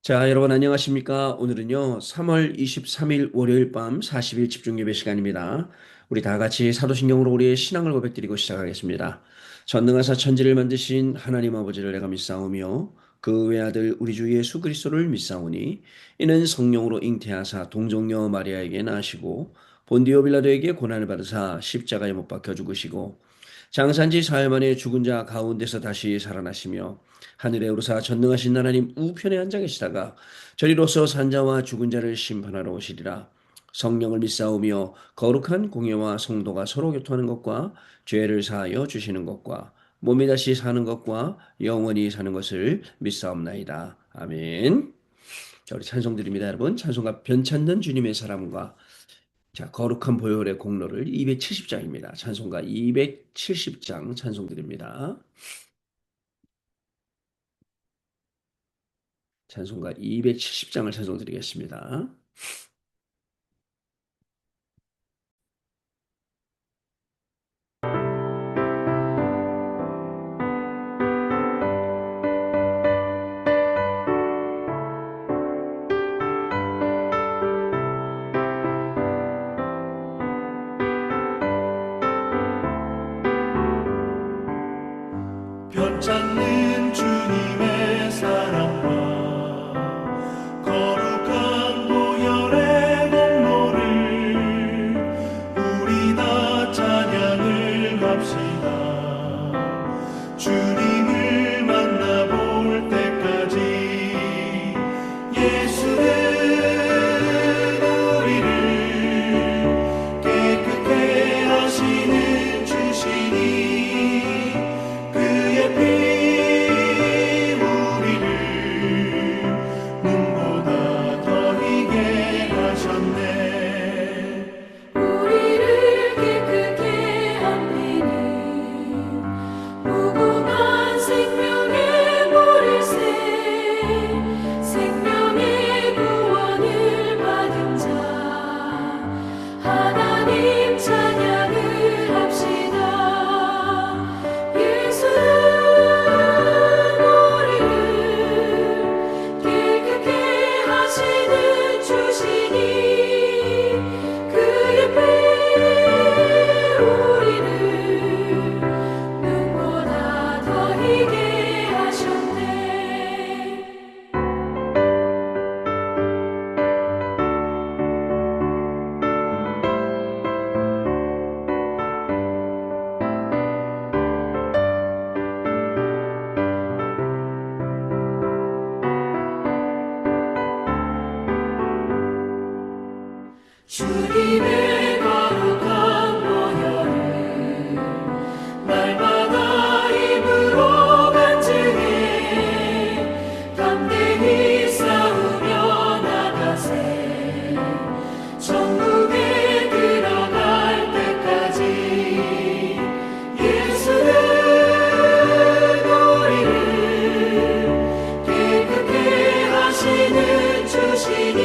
자, 여러분 안녕하십니까? 오늘은요, 3월 23일 월요일 밤 40일 집중예배 시간입니다. 우리 다 같이 사도신경으로 우리의 신앙을 고백드리고 시작하겠습니다. 전능하사 천지를 만드신 하나님 아버지를 내가 믿사오며 그 외아들 우리 주 예수 그리스도를 믿사오니 이는 성령으로 잉태하사 동정녀 마리아에게 나시고 본디오 빌라도에게 고난을 받으사 십자가에 못 박혀 죽으시고 장산지 사흘 만에 죽은 자 가운데서 다시 살아나시며 하늘에 오르사 전능하신 하나님 우편에 앉아 계시다가 저리로서 산자와 죽은 자를 심판하러 오시리라. 성령을 믿사오며 거룩한 공예와 성도가 서로 교통하는 것과 죄를 사하여 주시는 것과 몸이 다시 사는 것과 영원히 사는 것을 믿사옵나이다. 아멘. 자, 우리 찬송 드립니다, 여러분. 찬송가 변찮는 주님의 사랑과 자, 거룩한 보혈의 공로를 270장입니다. 찬송가 270장 찬송 드립니다. 찬송가 270장을 찬송 드리겠습니다. 변찮는 주님의 사랑과 거룩한 보혈의 공로를 우리 다 찬양을 합시다. 주님을 만나볼 때까지 예수는 우리를 깨끗게 하시는 주시니 그의 피 우리를 눈보다 더 희게 하셨네. 우리를 깨끗게 한 피는 무궁한 생명의 보리새 생명의 구원을 받은 자 하나님 찬양을 합시다. 예수는 우리를 깨끗게 하시는 주시니 그의 피 우리를 눈보다 더 희게 하셨네. 주님의 거룩한 보혈을 날마다 입으로 간증해 담대히 싸우며 나가세. 천국에 들어갈 때까지 예수는 우리를 깨끗게 하시는 주시니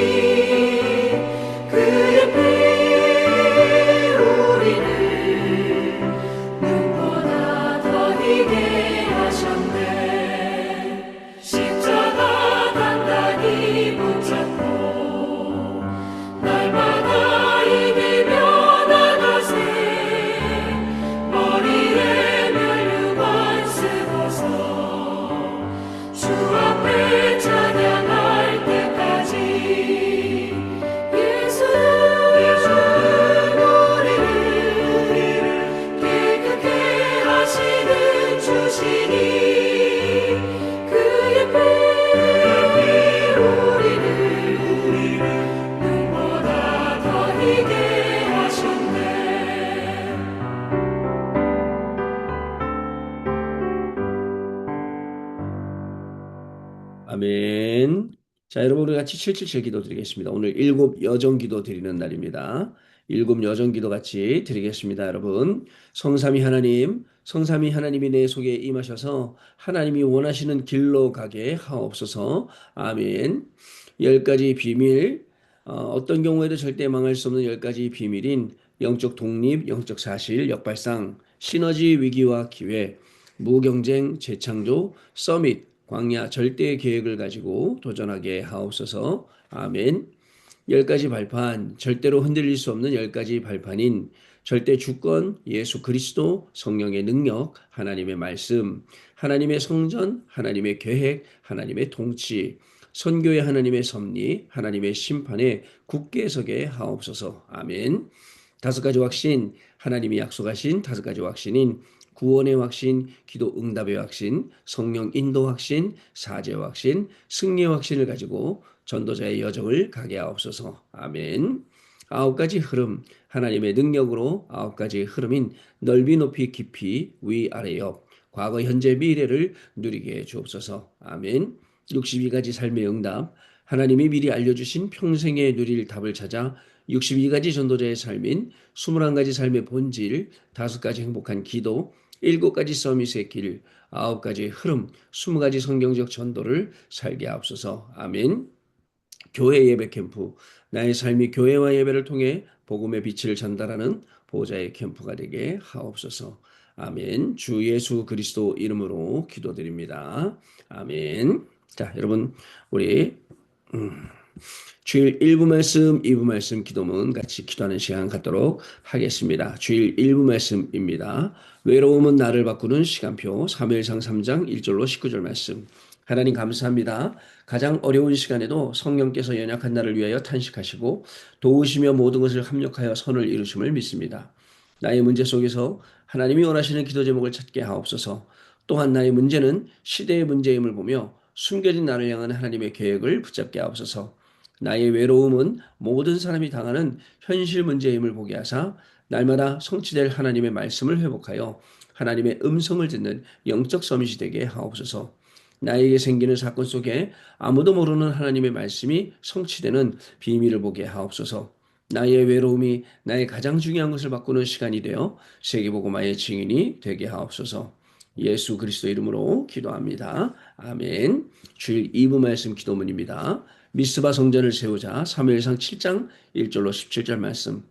그의 피 우리를 눈보다 더 희게 하셨네. 십자가 단단히 붙잡고 날마다 이기며 나가세. 머리에 면류관 쓰고서 주 앞에 찬양할 때까지 예수는 우리를 깨끗게 하시는 주시니 그의 피 우리를 눈보다 더 희게 하셨네. 아멘. 자, 여러분 우리 같이 777 기도 드리겠습니다. 오늘 일곱 여정 기도 드리는 날입니다. 일곱 여정 기도 같이 드리겠습니다, 여러분. 성삼위 하나님이 내 속에 임하셔서 하나님이 원하시는 길로 가게 하옵소서. 아멘. 열 가지 비밀, 어떤 경우에도 절대 망할 수 없는 열 가지 비밀인 영적 독립, 영적 사실, 역발상, 시너지 위기와 기회, 무경쟁, 재창조, 서밋, 광야 절대의 계획을 가지고 도전하게 하옵소서. 아멘. 열 가지 발판, 절대로 흔들릴 수 없는 열 가지 발판인 절대 주권, 예수 그리스도, 성령의 능력, 하나님의 말씀, 하나님의 성전, 하나님의 계획, 하나님의 통치, 선교의 하나님의 섭리, 하나님의 심판에 굳게 서게 하옵소서. 아멘. 다섯 가지 확신, 하나님이 약속하신 다섯 가지 확신인 구원의 확신, 기도 응답의 확신, 성령 인도 확신, 사죄 확신, 승리의 확신을 가지고 전도자의 여정을 가게 하옵소서. 아멘. 아홉 가지 흐름, 하나님의 능력으로 아홉 가지 흐름인 넓이 높이 깊이 위아래 옆, 과거 현재 미래를 누리게 해 주옵소서. 아멘. 62가지 삶의 응답, 하나님이 미리 알려주신 평생에 누릴 답을 찾아 62가지 전도자의 삶인 21가지 삶의 본질, 5가지 행복한 기도, 7가지 서밋의 길, 9가지 흐름, 20가지 성경적 전도를 살게 하옵소서. 아멘. 교회 예배 캠프, 나의 삶이 교회와 예배를 통해 복음의 빛을 전달하는 보호자의 캠프가 되게 하옵소서. 아멘. 주 예수 그리스도 이름으로 기도드립니다. 아멘. 자, 여러분, 우리 주일 1부 말씀, 2부 말씀 기도문 같이 기도하는 시간 갖도록 하겠습니다. 주일 1부 말씀입니다. 외로움은 나를 바꾸는 시간표, 사무엘상 3장 1절로 19절 말씀. 하나님 감사합니다. 가장 어려운 시간에도 성령께서 연약한 나를 위하여 탄식하시고 도우시며 모든 것을 합력하여 선을 이루심을 믿습니다. 나의 문제 속에서 하나님이 원하시는 기도 제목을 찾게 하옵소서. 또한 나의 문제는 시대의 문제임을 보며 숨겨진 나를 향한 하나님의 계획을 붙잡게 하옵소서. 나의 외로움은 모든 사람이 당하는 현실 문제임을 보게 하사 날마다 성취될 하나님의 말씀을 회복하여 하나님의 음성을 듣는 영적 서밋이 되게 하옵소서. 나에게 생기는 사건 속에 아무도 모르는 하나님의 말씀이 성취되는 비밀을 보게 하옵소서. 나의 외로움이 나의 가장 중요한 것을 바꾸는 시간이 되어 세계복음화의 증인이 되게 하옵소서. 예수 그리스도 이름으로 기도합니다. 아멘. 주일 2부 말씀 기도문입니다. 미스바 성전을 세우자 사무엘상 7장 1절로 17절 말씀.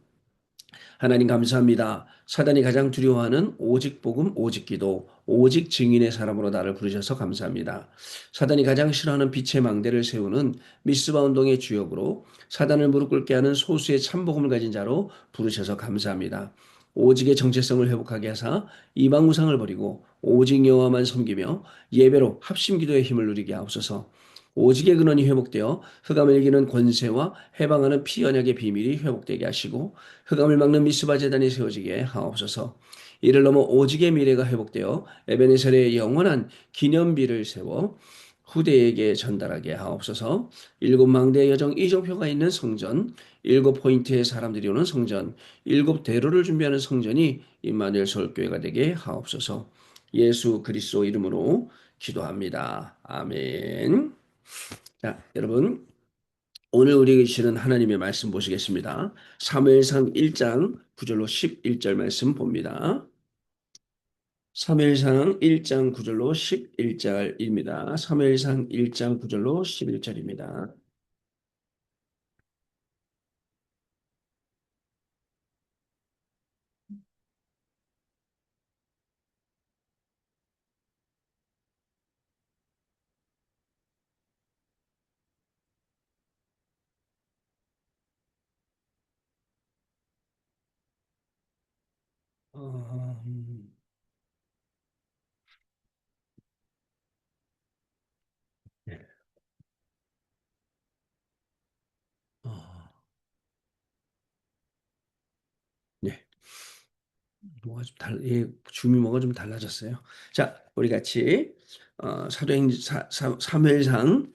하나님 감사합니다. 사단이 가장 두려워하는 오직 복음, 오직 기도, 오직 증인의 사람으로 나를 부르셔서 감사합니다. 사단이 가장 싫어하는 빛의 망대를 세우는 미스바 운동의 주역으로 사단을 무릎 꿇게 하는 소수의 참복음을 가진 자로 부르셔서 감사합니다. 오직의 정체성을 회복하게 하사 이방 우상을 버리고 오직 여호와만 섬기며 예배로 합심기도의 힘을 누리게 하옵소서. 오직의 근원이 회복되어 흑암을 이기는 권세와 해방하는 피 언약의 비밀이 회복되게 하시고 흑암을 막는 미스바 제단이 세워지게 하옵소서. 이를 넘어 오직의 미래가 회복되어 에베네셀의 영원한 기념비를 세워 후대에게 전달하게 하옵소서. 7망대의 여정 이정표가 있는 성전, 7포인트의 사람들이 오는 성전, 7대로를 준비하는 성전이 임마누엘 서울교회가 되게 하옵소서. 예수 그리스도 이름으로 기도합니다. 아멘. 자, 여러분, 오늘 우리에게 주시는 하나님의 말씀 보시겠습니다. 사무엘상 1장 9절로 11절 말씀 봅니다. 사무엘상 1장 9절로 11절입니다. 사무엘상 1장 9절로 11절입니다. 어, 네. 어, 네. 뭐가 좀 예, 주미모가 좀 달라졌어요. 자, 우리 같이 사무엘상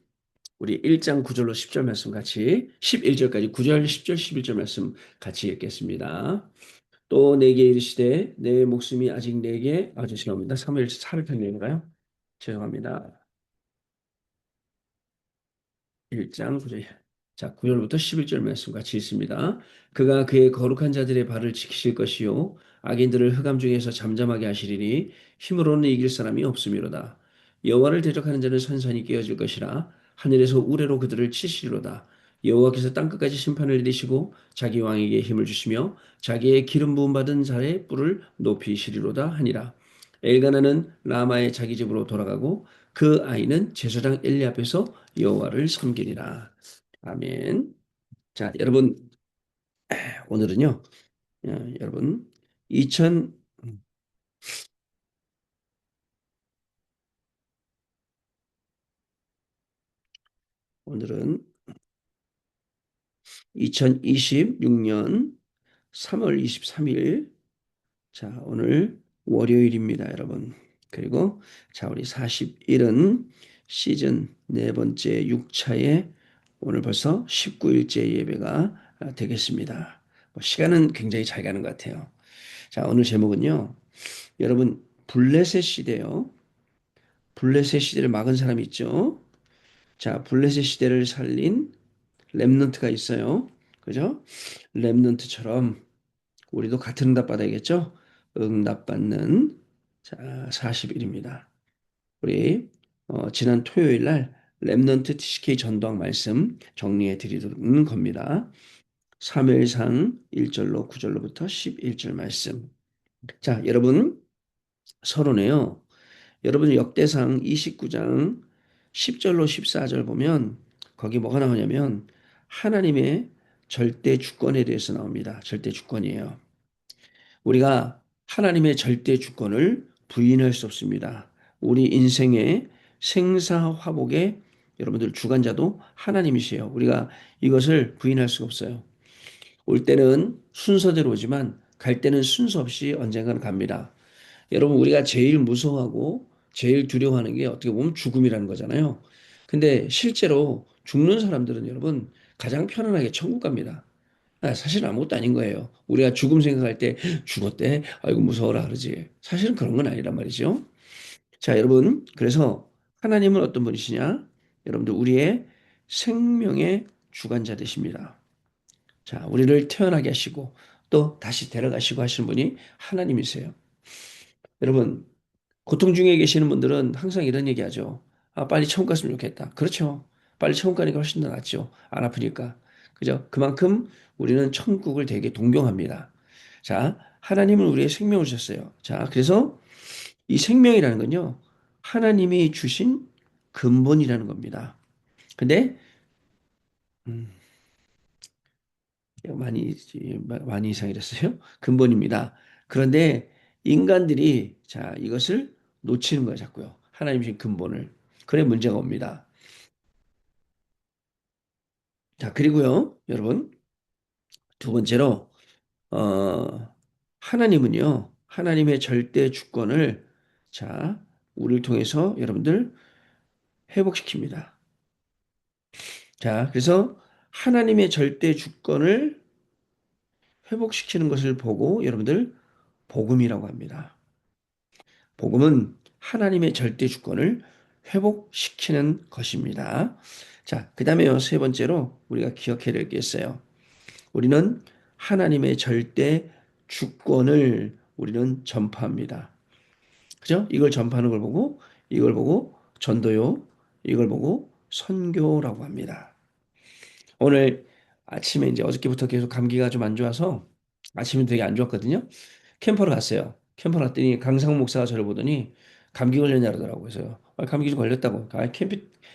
우리 1장 9절로 10절 말씀 같이 11절까지 9절, 10절, 11절 말씀 같이 읽겠습니다. 또 내게 이르시되 내 목숨이 아직 내게 죄송합니다. 사무엘 400편인가요? 죄송합니다. 1장 9절. 자, 9절부터 11절 말씀 같이 있습니다. 그가 그의 거룩한 자들의 발을 지키실 것이요 악인들을 흑암 중에서 잠잠하게 하시리니 힘으로는 이길 사람이 없음이로다. 여호와를 대적하는 자는 산산이 깨어질 것이라 하늘에서 우레로 그들을 치시리로다. 여호와께서 땅끝까지 심판을 내리시고 자기 왕에게 힘을 주시며 자기의 기름 부음 받은 자의 뿔을 높이시리로다 하니라. 엘가나는 라마의 자기 집으로 돌아가고 그 아이는 제사장 엘리 앞에서 여호와를 섬기리라. 아멘. 자, 여러분 오늘은요. 여러분 2000 오늘은 2026년 3월 23일. 자, 오늘 월요일입니다, 여러분. 그리고 자, 우리 41은 시즌 네 번째 6차에 오늘 벌써 19일째 예배가 되겠습니다. 시간은 굉장히 잘 가는 것 같아요. 자, 오늘 제목은요. 여러분, 블레셋 시대요. 블레셋 시대를 막은 사람이 있죠. 자, 블레셋 시대를 살린 렘넌트가 있어요. 그죠? 렘넌트처럼 우리도 같은 응답 받아야겠죠? 응답받는 자 40일입니다. 우리 지난 토요일 날 렘넌트 TCK 전도학 말씀 정리해 드리는 겁니다. 사무엘상 1절로 9절로부터 11절 말씀. 자, 여러분 서론에요. 여러분 역대상 29장 10절로 14절 보면 거기 뭐가 나오냐면 하나님의 절대 주권에 대해서 나옵니다. 절대 주권이에요. 우리가 하나님의 절대 주권을 부인할 수 없습니다. 우리 인생의 생사화복의 여러분들 주관자도 하나님이세요. 우리가 이것을 부인할 수가 없어요. 올 때는 순서대로 오지만 갈 때는 순서 없이 언젠가는 갑니다. 여러분 우리가 제일 무서워하고 제일 두려워하는 게 어떻게 보면 죽음이라는 거잖아요. 근데 실제로 죽는 사람들은 여러분 가장 편안하게 천국 갑니다. 사실 아무것도 아닌 거예요. 우리가 죽음 생각할 때 죽었대. 아이고 무서워라 그러지. 사실은 그런 건 아니란 말이죠. 자, 여러분. 그래서 하나님은 어떤 분이시냐? 여러분들 우리의 생명의 주관자 되십니다. 자, 우리를 태어나게 하시고 또 다시 데려가시고 하시는 분이 하나님이세요. 여러분, 고통 중에 계시는 분들은 항상 이런 얘기 하죠. 아, 빨리 천국 갔으면 좋겠다. 그렇죠. 빨리 천국 가니까 훨씬 더 낫죠. 안 아프니까. 그죠? 그만큼 우리는 천국을 되게 동경합니다. 자, 하나님은 우리의 생명을 주셨어요. 자, 그래서 이 생명이라는 건요, 하나님이 주신 근본이라는 겁니다. 근데, 음, 많이 이상이랬어요. 근본입니다. 그런데 인간들이, 자, 이것을 놓치는 거예요, 자꾸요. 하나님 주신 근본을. 그래 문제가 옵니다. 자, 그리고요, 여러분, 두 번째로, 하나님은요, 하나님의 절대 주권을, 자, 우리를 통해서 여러분들 회복시킵니다. 자, 그래서 하나님의 절대 주권을 회복시키는 것을 보고 여러분들 복음이라고 합니다. 복음은 하나님의 절대 주권을 회복시키는 것입니다. 자, 그 다음에요, 세 번째로 우리가 기억해야 될 게 있어요. 우리는 하나님의 절대 주권을 우리는 전파합니다. 그죠? 이걸 전파하는 걸 보고, 이걸 보고 전도요, 이걸 보고 선교라고 합니다. 오늘 아침에 이제 어저께부터 계속 감기가 좀 안 좋아서 아침에 되게 안 좋았거든요. 캠퍼를 갔어요. 캠퍼 갔더니 강상우 목사가 저를 보더니 감기 걸렸냐 그러더라고요. 그래서 감기 좀 걸렸다고.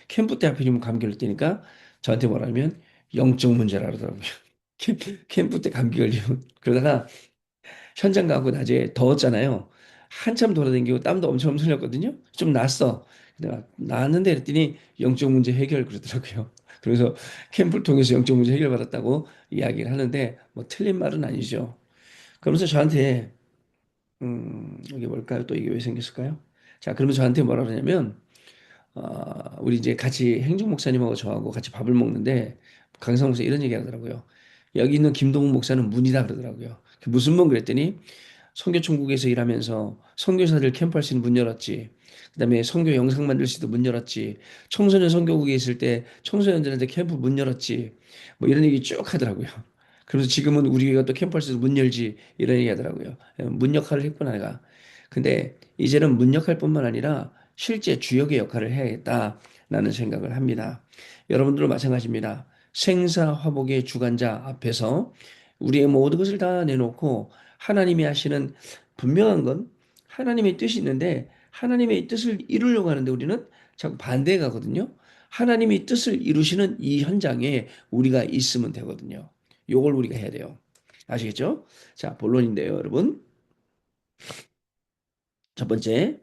캠프 때 하필이면 감기 걸렸다니까 저한테 뭐라면 영적 문제라 그러더라고요. 캠프 때 감기 걸리면 그러다가 현장 가고 낮에 더웠잖아요. 한참 돌아다니고 땀도 엄청 흘렸거든요. 좀 났어. 내가 나았는데 그랬더니 영적 문제 해결 그러더라고요. 그래서 캠프를 통해서 영적 문제 해결 받았다고 이야기를 하는데 뭐 틀린 말은 아니죠. 그러면서 저한테 이게 뭘까요? 또 이게 왜 생겼을까요? 자, 그러면 저한테 뭐라 그러냐면 우리 이제 같이 행정 목사님하고 저하고 같이 밥을 먹는데 강상 목사 이런 얘기 하더라고요. 여기 있는 김동훈 목사는 문이다 그러더라고요. 무슨 문 그랬더니 선교총국에서 일하면서 선교사들 캠프할 수 있는 문 열었지. 그다음에 선교 영상 만들 수 있는 문 열었지. 청소년 선교국에 있을 때 청소년들한테 캠프 문 열었지. 뭐 이런 얘기 쭉 하더라고요. 그래서 지금은 우리가 또 캠프할 수 있는 문 열지 이런 얘기 하더라고요. 문 역할을 했구나 내가. 근데 이제는 문 역할뿐만 아니라 실제 주역의 역할을 해야겠다라는 생각을 합니다. 여러분들도 마찬가지입니다. 생사화복의 주관자 앞에서 우리의 모든 것을 다 내놓고 하나님이 하시는 분명한 건 하나님의 뜻이 있는데 하나님의 뜻을 이루려고 하는데 우리는 자꾸 반대에 가거든요. 하나님이 뜻을 이루시는 이 현장에 우리가 있으면 되거든요. 요걸 우리가 해야 돼요. 아시겠죠? 자, 본론인데요, 여러분. 첫 번째,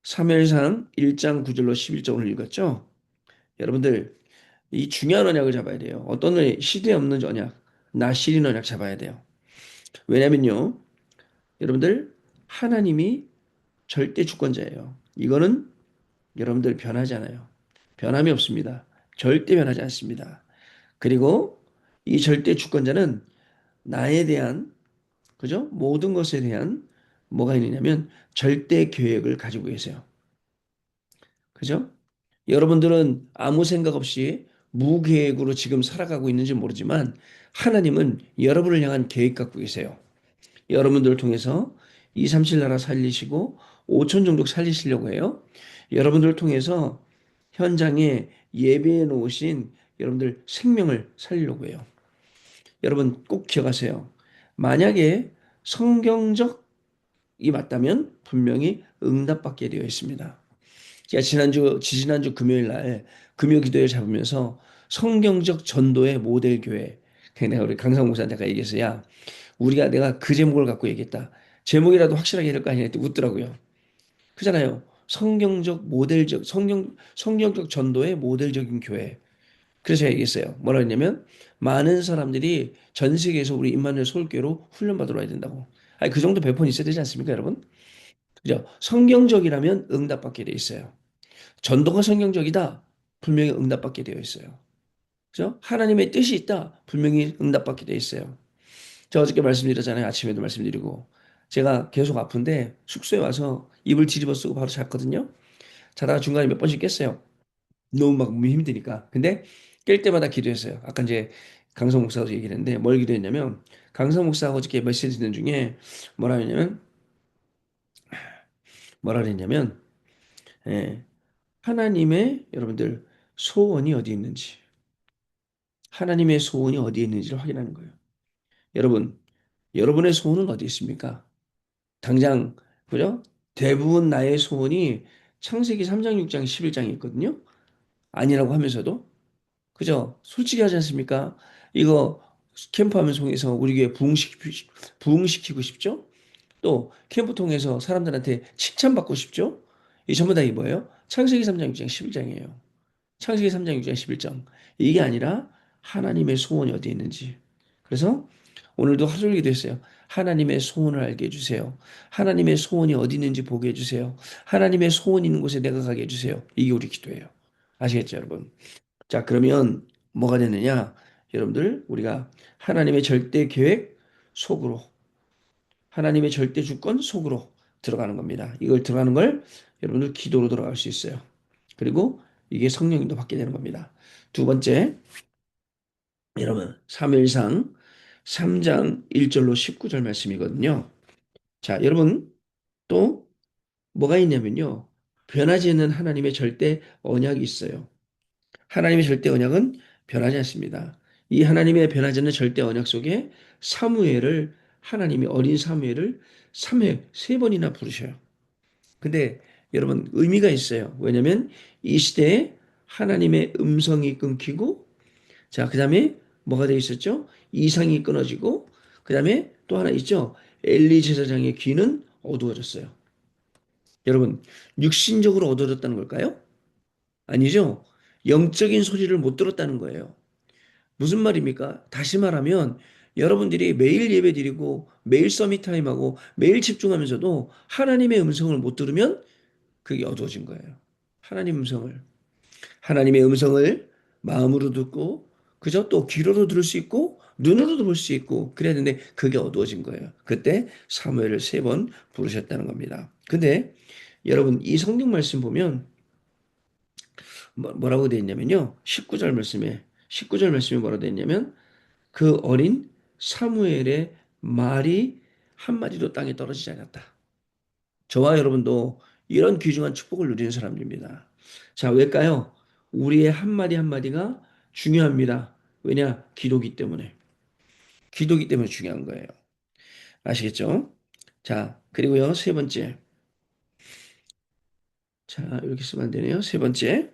사무엘상 1장 9절로 11절을 읽었죠? 여러분들, 이 중요한 언약을 잡아야 돼요. 어떤 언약, 시대 없는 언약, 나시린 언약 잡아야 돼요. 왜냐면요, 여러분들, 하나님이 절대 주권자예요. 이거는 여러분들 변하지 않아요. 변함이 없습니다. 절대 변하지 않습니다. 그리고 이 절대 주권자는 나에 대한, 그죠? 모든 것에 대한 뭐가 있느냐면 절대 계획을 가지고 계세요. 그죠? 여러분들은 아무 생각 없이 무계획으로 지금 살아가고 있는지 모르지만 하나님은 여러분을 향한 계획 갖고 계세요. 여러분들을 통해서 237 나라 살리시고 5천 종족 살리시려고 해요. 여러분들을 통해서 현장에 예배해 놓으신 여러분들 생명을 살리려고 해요. 여러분 꼭 기억하세요. 만약에 성경적이 맞다면 분명히 응답받게 되어 있습니다. 제가 지지난주 금요일 날 금요 기도회 잡으면서 성경적 전도의 모델 교회. 내가 우리 강상 목사한테 아까 얘기했어요. 야, 내가 그 제목을 갖고 얘기했다. 제목이라도 확실하게 해야 될 거 아니냐 했더니 웃더라고요. 그잖아요. 성경적 전도의 모델적인 교회. 그래서 제가 얘기했어요. 뭐라 했냐면, 많은 사람들이 전 세계에서 우리 임마누엘 서울교회로 훈련받으러 와야 된다고. 아니, 그 정도 배폰이 있어야 되지 않습니까, 여러분? 그죠? 성경적이라면 응답받게 돼 있어요. 전도가 성경적이다. 분명히 응답받게 되어 있어요. 그죠? 하나님의 뜻이 있다. 분명히 응답받게 되어 있어요. 제가 어저께 말씀드렸잖아요. 아침에도 말씀드리고. 제가 계속 아픈데 숙소에 와서 이불 뒤집어 쓰고 바로 잤거든요. 자다가 중간에 몇 번씩 깼어요. 너무 막 몸이 힘드니까. 근데 깰 때마다 기도했어요. 아까 이제 강성 목사도 얘기를 했는데 뭘 기도했냐면 강성 목사가 어저께 메시지 듣는 중에 뭐라 했냐면 뭐라 그랬냐면 예, 하나님의 여러분들 소원이 어디 있는지 하나님의 소원이 어디에 있는지를 확인하는 거예요. 여러분, 여러분의 소원은 어디 있습니까? 당장, 그죠? 대부분 나의 소원이 창세기 3장, 6장, 11장에 있거든요. 아니라고 하면서도, 그죠? 솔직히 하지 않습니까? 이거 캠프하면 통해서 우리 교회 부흥시키고 싶죠? 또 캠프 통해서 사람들한테 칭찬받고 싶죠? 이 전부 다 이 뭐예요? 창세기 3장, 6장, 11장이에요. 창세기 3장, 6장, 11장. 이게 아니라 하나님의 소원이 어디에 있는지. 그래서 오늘도 하루 종일 기도했어요. 하나님의 소원을 알게 해주세요. 하나님의 소원이 어디 있는지 보게 해주세요. 하나님의 소원 있는 곳에 내가 가게 해주세요. 이게 우리 기도예요. 아시겠죠, 여러분? 자, 그러면 뭐가 되느냐? 여러분들, 우리가 하나님의 절대 계획 속으로, 하나님의 절대 주권 속으로 들어가는 겁니다. 이걸 들어가는 걸 여러분들 기도로 들어갈 수 있어요. 그리고 이게 성령님도 받게 되는 겁니다. 두 번째, 여러분, 사무엘상 3장 1절로 19절 말씀이거든요. 자, 여러분, 또 뭐가 있냐면요. 변하지 않는 하나님의 절대 언약이 있어요. 하나님의 절대 언약은 변하지 않습니다. 이 하나님의 변하지 않는 절대 언약 속에 사무엘을 하나님이 어린 사무엘을 3회, 3번이나 부르셔요. 근데 여러분 의미가 있어요. 왜냐하면 이 시대에 하나님의 음성이 끊기고 자, 그다음에 뭐가 되어 있었죠? 이상이 끊어지고 그다음에 또 하나 있죠. 엘리 제사장의 귀는 어두워졌어요. 여러분, 육신적으로 어두워졌다는 걸까요? 아니죠. 영적인 소리를 못 들었다는 거예요. 무슨 말입니까? 다시 말하면 여러분들이 매일 예배드리고 매일 서밋타임하고 매일 집중하면서도 하나님의 음성을 못 들으면 그게 어두워진 거예요. 하나님 음성을. 하나님의 음성을 마음으로 듣고 그저 또 귀로도 들을 수 있고 눈으로도 볼 수 있고 그래야 되는데 그게 어두워진 거예요. 그때 사무엘을 3번 부르셨다는 겁니다. 근데 여러분 이 성경 말씀 보면 뭐라고 되어 있냐면요. 19절 말씀에 뭐라고 되어 있냐면 그 어린 사무엘의 말이 한마디도 땅에 떨어지지 않았다. 저와 여러분도 이런 귀중한 축복을 누리는 사람들입니다. 자, 왜일까요? 우리의 한마디 한마디가 중요합니다. 왜냐? 기도기 때문에. 기도기 때문에 중요한 거예요. 아시겠죠? 자, 그리고요, 세 번째. 자, 이렇게 쓰면 안 되네요. 세 번째,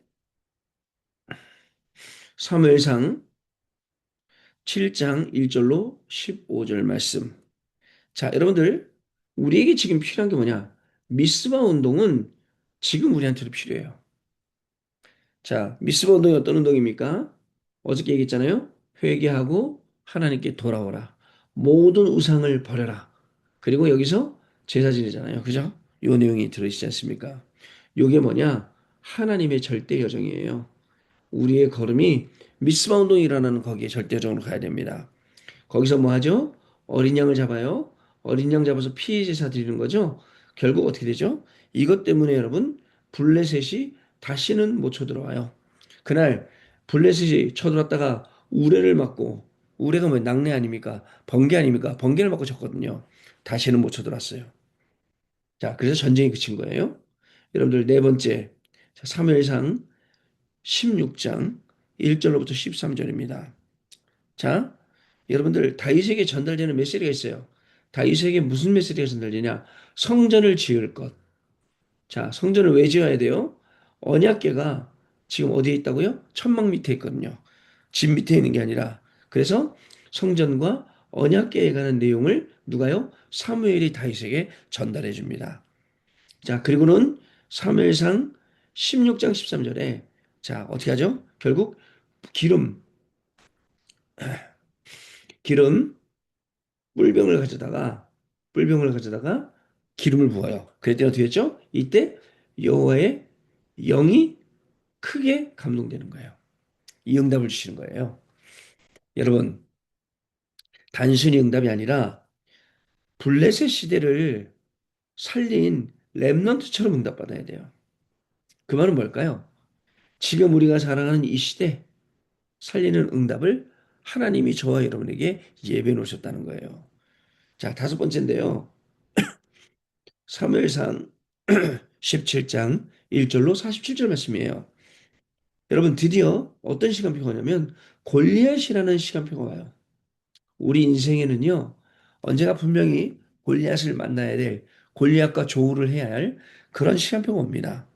사무엘상 7장 1절로 15절 말씀. 자, 여러분들, 우리에게 지금 필요한 게 뭐냐? 미스바 운동은 지금 우리한테도 필요해요. 자, 미스바 운동이 어떤 운동입니까? 어저께 얘기했잖아요. 회개하고 하나님께 돌아오라. 모든 우상을 버려라. 그리고 여기서 제사 지내잖아요. 그죠? 요 내용이 들어있지 않습니까? 요게 뭐냐? 하나님의 절대 여정이에요. 우리의 걸음이 미스바 운동이라는 거기에 절대 여정으로 가야 됩니다. 거기서 뭐 하죠? 어린 양을 잡아요. 어린 양 잡아서 피의 제사 드리는 거죠. 결국 어떻게 되죠? 이것 때문에 여러분 블레셋이 다시는 못 쳐들어와요. 그날 블레셋이 쳐들어왔다가 우레를 맞고 우레가 뭐 낙뢰 아닙니까? 번개 아닙니까? 번개를 맞고 졌거든요. 다시는 못 쳐들어왔어요. 자, 그래서 전쟁이 그친 거예요. 여러분들 네 번째 자, 사무엘상 16장 1절로부터 13절입니다. 자, 여러분들 다윗에게 전달되는 메시지가 있어요. 다윗에게 무슨 메시지가 전달되냐? 성전을 지을 것. 자, 성전을 왜 지어야 돼요? 언약궤가 지금 어디에 있다고요? 천막 밑에 있거든요. 집 밑에 있는 게 아니라. 그래서 성전과 언약궤에 관한 내용을 누가요? 사무엘이 다윗에게 전달해 줍니다. 자, 그리고는 사무엘상 16장 13절에 자, 어떻게 하죠? 결국 기름, 기름 뿔병을 가져다가 뿔병을 가져다가 기름을 부어요. 그랬더니 어떻게 했죠? 이때 여호와의 영이 크게 감동되는 거예요. 이 응답을 주시는 거예요. 여러분, 단순히 응답이 아니라 블레셋 시대를 살린 렘넌트처럼 응답받아야 돼요. 그 말은 뭘까요? 지금 우리가 살아가는 이 시대 살리는 응답을 하나님이 저와 여러분에게 예배해 놓으셨다는 거예요. 자, 다섯 번째인데요. 사무엘상 17장 1절로 47절 말씀이에요. 여러분 드디어 어떤 시간표가 오냐면 골리앗이라는 시간표가 와요. 우리 인생에는요. 언제가 분명히 골리앗을 만나야 될 골리앗과 조우를 해야 할 그런 시간표가 옵니다.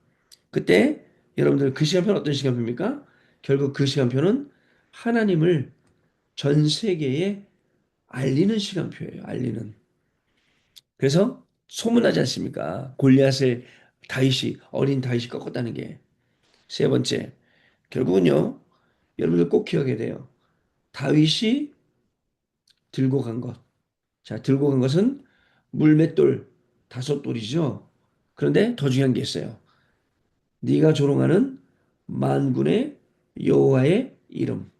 그때 여러분들 그 시간표는 어떤 시간표입니까? 결국 그 시간표는 하나님을 전 세계에 알리는 시간표예요. 알리는. 그래서 소문나지 않습니까? 골리앗을 다윗이 어린 다윗이 꺾었다는 게. 세 번째, 결국은요. 여러분들 꼭 기억해야 돼요. 다윗이 들고 간 것. 자, 들고 간 것은 물맷돌 다섯 돌이죠. 그런데 더 중요한 게 있어요. 네가 조롱하는 만군의 여호와의 이름.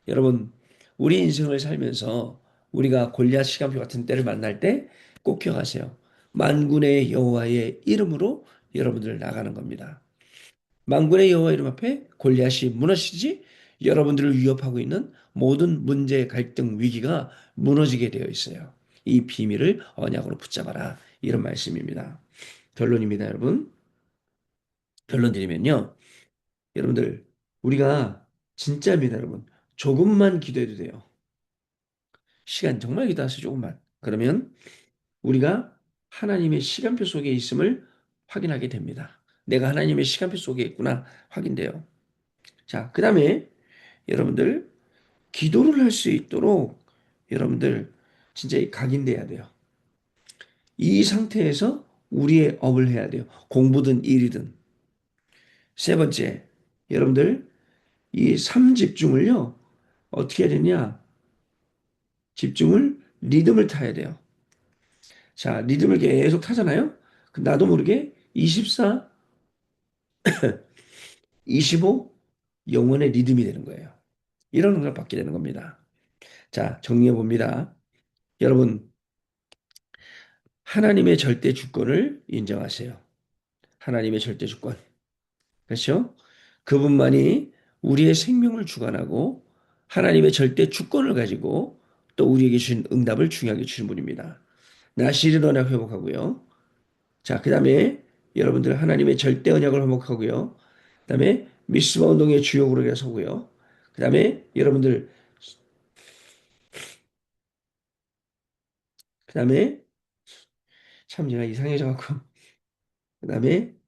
여러분, 우리 인생을 살면서 우리가 골리앗 시간표 같은 때를 만날 때 꼭 기억하세요. 만군의 여호와의 이름으로 여러분들 나가는 겁니다. 만군의 여호와 이름 앞에 골리앗이 무너지지 여러분들을 위협하고 있는 모든 문제, 갈등, 위기가 무너지게 되어 있어요. 이 비밀을 언약으로 붙잡아라. 이런 말씀입니다. 결론입니다, 여러분. 결론 드리면요. 여러분들, 우리가 진짜입니다, 여러분. 조금만 기도해도 돼요. 시간 정말 기도하세요, 조금만. 그러면 우리가 하나님의 시간표 속에 있음을 확인하게 됩니다. 내가 하나님의 시간표 속에 있구나 확인돼요. 자, 그 다음에 여러분들 기도를 할 수 있도록 여러분들 진짜 각인돼야 돼요. 이 상태에서 우리의 업을 해야 돼요. 공부든 일이든. 세 번째, 여러분들 이 삼집중을요 어떻게 해야 되냐? 집중을 리듬을 타야 돼요. 자, 리듬을 계속 타잖아요. 나도 모르게 24, 25 영혼의 리듬이 되는 거예요. 이런 걸 받게 되는 겁니다. 자, 정리해 봅니다. 여러분, 하나님의 절대 주권을 인정하세요. 하나님의 절대 주권. 그렇죠? 그분만이 우리의 생명을 주관하고 하나님의 절대 주권을 가지고 또 우리에게 주신 응답을 중요하게 주신 분입니다. 나시를 언약 회복하고요. 자, 그 다음에 여러분들 하나님의 절대 언약을 회복하고요. 그 다음에 미스바 운동의 주요 그룹에 서고요. 그 다음에 여러분들 그 다음에 참 제가 이상해져갖고 그 다음에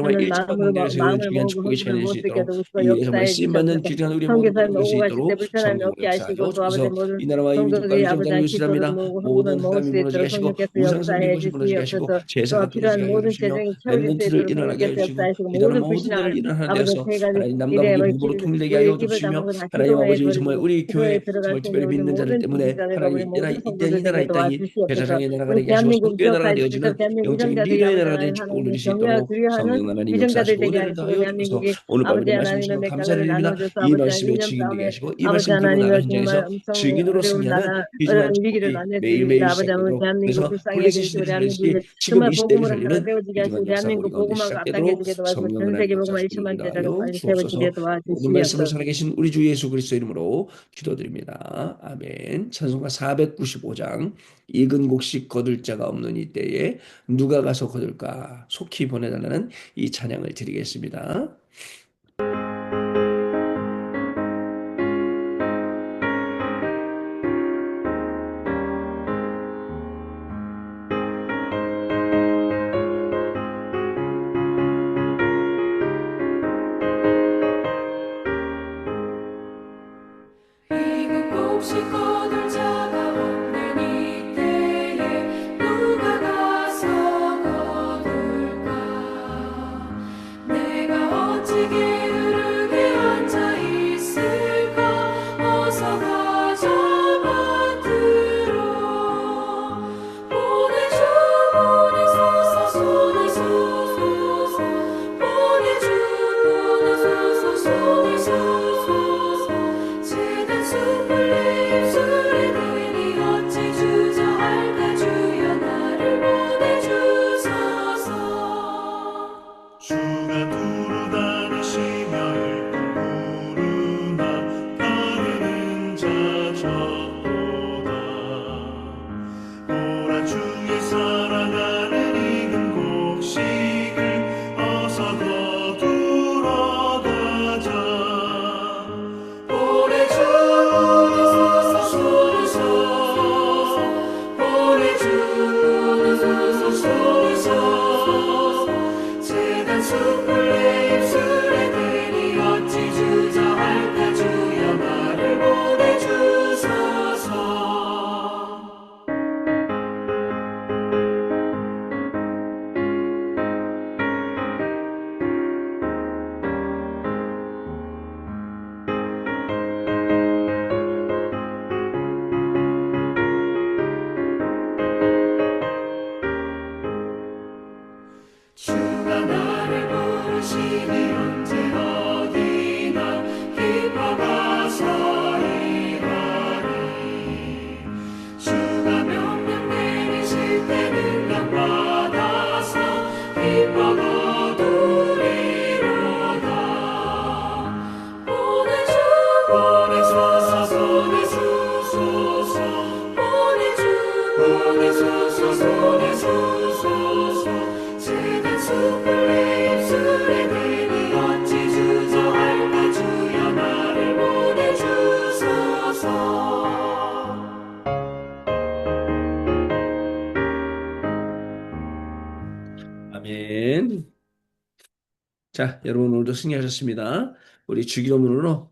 정말 하는 일정한 마음으로 관계를 세우는 마음을 중요한 모으고 축복이 헌금을 전해질 수 못 쓰게 있도록 하시고 이 정말 역사해 쓰임받는 주시옵소서. 귀한 우리 모든 선교사님 것을 오고 가실 때 있도록 불편함이 성령으로 없게 하시고 역사하여 또 아버지 주옵소서. 모든 이 나라와 이 민족과 성도들이 유정 아버지 땅을 기도를 위시랍니다. 모으고 헌금을 모든 모을 사람이 수 무너지게 있도록 하시고 성령께서 우상숭배 역사해 것이 무너지게 하시고 주시옵소서. 또 제사가 필요한 끊어지게 하여 모든 주시며 재정이 채워질 수 렘넌트를 있도록 일어나게 하여 성령께서 주시고 역사하시고 이 나라 모든 모든 불신앙을 나라를 일어나게 아버지 하여서 폐가지 하나님 남과 이래 북이 뭐 북으로 통일되게 우리의 하여 입을 주시며 다물고 다 하나님 기도에 아버지 정말 드리고 우리 기도에 교회 들어갈 정말 수 있는 특별히 우리 믿는 자들 모든 때문에 지지자들과 우리 하나님 모든 이 나라 이 성도들에게 땅이 도와주시옵소서. 제사장의 나라가 우리 되게 하시고 대한민국 성도의 나라가 기억하여 주셔서 되어지는 대한민국 영적인 위정자들이 리더의 아버지 나라가 되는 축복을 하나님 누릴 수 경외하고 있도록 두려워하는 성령 하나님 위정자들 역사하시고 되게 은혜를 하시고 인도하여 주셔서 대한민국이 오늘 아버지 밤에도 말씀 하나님의 주시면 맥가를 감사를 드립니다. 나눠줘서 이 아버지 말씀에 하나님 증인 되게 싸움에 하시고 이 아버지 말씀 들고 하나님의 나아가는 정말 현장에서 엄청 증인으로 어려운 승리하는 나라 귀중한 위기를 축복이 매일매일 만나드립니다. 아버지 한번 시작되도록 대한민국 그래서 불쌍히 폴리시 여겨주시고 시대를 대한민국을 살리시되 지금 정말 이 시대를 복음으로 하나 살리는 세워지게 하시고 귀중한 역사가 우리 대한민국 가운데 복음화가 시작되도록 앞당겨지게 도와주시고 성령 전 세계 하나님 복음화 역사하시기를 1천만 제자가 인도하여 빨리 세워지게 주옵소서. 모든 말씀을 도와주시옵소서. 살아계신 우리 주 예수 그리스도 이름으로 기도드립니다. 아멘. 찬송가 495장 익은 곡식 거둘 자가 없는 이때에 누가 가서 거둘까 속히 보내달라는 이 찬양을 드리겠습니다. 이금 곡식 거둘 자가 없는 이때에 누가 가서 거둘까. 내가 어찌 게으르게 앉아 있을까. 어서 가자 밭으로. 보내주 보내소서 보내소서 보내주 보내소서 보내소서. 지는 숲을 내 입술에 대니 어찌 주저할까. 주여 나를 보내주소서. 주가 두루 다니시며 일꾼 부르나 가르는 자 적도다. 보라 주의 살아가는 익은 곡식을 어서 거두러 가자. 보내주 보내소서 보내소서 보내주 보내소서 보내소서. 지는 숲을 내 입술에 대니 어찌 주저할까. 주여 나를 보내주소서. 주가 나를 부르시니 언제 어디나 기뻐 가서 일하리. 주가 명령 내리실 때는 명받아서 기뻐 거두리로다. 보내주 보내소서 보내소서 보내주 보내소서 보내소서. 지는 숲을 내 입술에 대니 어찌 주저할까. 주여 나를 보내주소서. 아멘. 자, 여러분 오늘도 승리하셨습니다. 우리 주기도문으로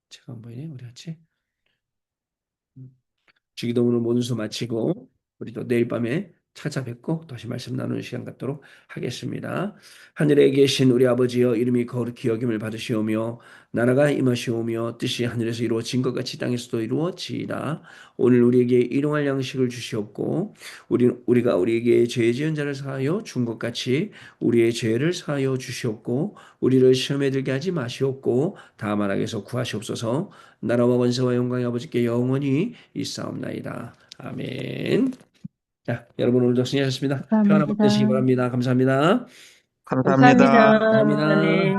제가 안 보이네. 우리 같이 주기도문을 모든 수 마치고 우리 또 내일 밤에 찾아뵙고 다시 말씀 나누는 시간 갖도록 하겠습니다. 하늘에 계신 우리 아버지여 이름이 거룩히 여김을 받으시오며 나라가 임하시오며 뜻이 하늘에서 이루어진 것 같이 땅에서도 이루어지이다. 오늘 우리에게 일용할 양식을 주시옵고 우리가 우리에게 죄 지은 자를 사하여 준 것 같이 우리의 죄를 사하여 주시옵고 우리를 시험에 들게 하지 마시옵고 다만 악에서 구하시옵소서. 나라와 권세와 영광이 아버지께 영원히 있사옵나이다. 아멘. 자, 여러분 오늘도 승리하셨습니다. 평안한 밤 되시기 감사합니다. 바랍니다. 감사합니다. 감사합니다. 감사합니다. 감사합니다. 네.